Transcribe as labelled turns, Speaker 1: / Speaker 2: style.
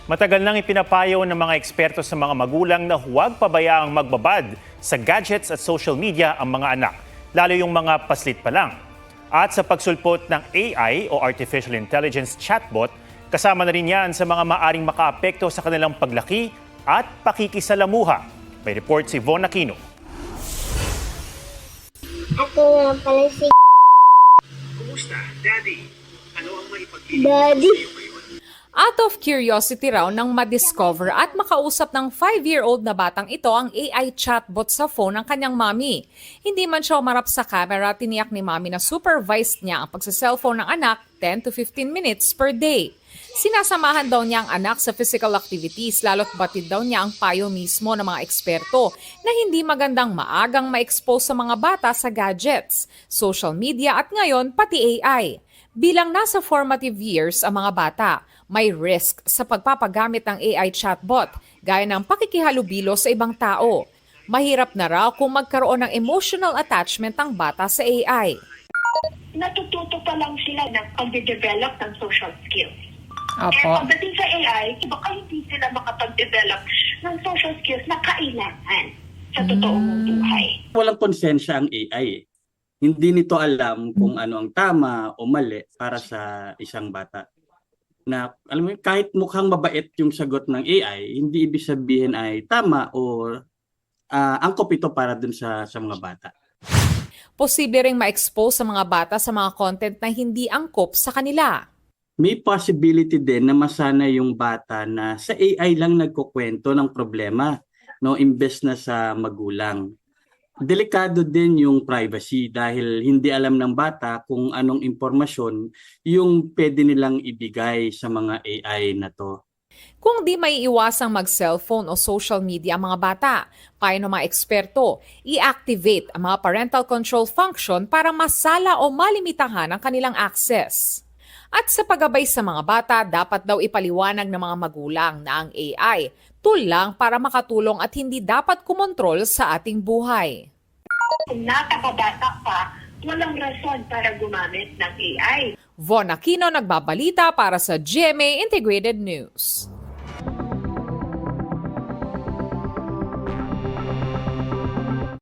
Speaker 1: Matagal nang ipinapayo ng mga eksperto sa mga magulang na huwag pabayaang magbabad sa gadgets at social media ang mga anak, lalo yung mga paslit pa lang. At sa pagsulpot ng AI o Artificial Intelligence chatbot, kasama na rin yan sa mga maaring makaapekto sa kanilang paglaki at pakikisalamuha. May report si Von Aquino.
Speaker 2: Ako nga pala si
Speaker 3: Kumusta, Daddy? Ano ang maipagpili
Speaker 2: Daddy.
Speaker 4: Out of curiosity raw nang ma-discover at makausap ng 5-year-old na batang ito ang AI chatbot sa phone ng kanyang mommy. Hindi man siya umarap sa camera, tiniyak ni mommy na supervised niya ang pagsa-cellphone ng anak 10 to 15 minutes per day. Sinasamahan daw niya ang anak sa physical activities, lalo't batid daw niya ang payo mismo ng mga eksperto na hindi magandang maagang ma-expose sa mga bata sa gadgets, social media at ngayon pati AI. Bilang nasa formative years ang mga bata, may risk sa pagpapagamit ng AI chatbot gaya ng pakikihalubilo sa ibang tao. Mahirap na raw kung magkaroon ng emotional attachment ang bata sa AI.
Speaker 5: Natututo pa lang sila ng pag-develop ng social skills.
Speaker 4: Opo.
Speaker 5: Kaya pagdating sa AI, baka hindi sila makapag-develop ng social skills na kailangan sa totoong buhay.
Speaker 6: Walang konsensya ang AI. Hindi nito alam kung ano ang tama o mali para sa isang bata. Na alam mo, kahit mukhang mabait yung sagot ng AI, hindi ibig sabihin ay tama o angkop ito para dun sa mga bata.
Speaker 4: Posible ring ma-expose sa mga bata sa mga content na hindi angkop sa kanila.
Speaker 6: May possibility din na masanay yung bata na sa AI lang nagkukwento ng problema, no, imbes na sa magulang. Delikado din yung privacy dahil hindi alam ng bata kung anong impormasyon yung pwede nilang ibigay sa mga AI na to.
Speaker 4: Kung di may iwasang mag-cellphone o social media ang mga bata, payo ng mga eksperto, i-activate ang mga parental control function para masala o malimitahan ang kanilang access. At sa paggabay sa mga bata, dapat daw ipaliwanag ng mga magulang na ang AI tool lang para makatulong at hindi dapat kumontrol sa ating buhay.
Speaker 5: Kung napakabata pa, walang rason para gumamit ng AI.
Speaker 4: Von Aquino nagbabalita para sa GMA Integrated News.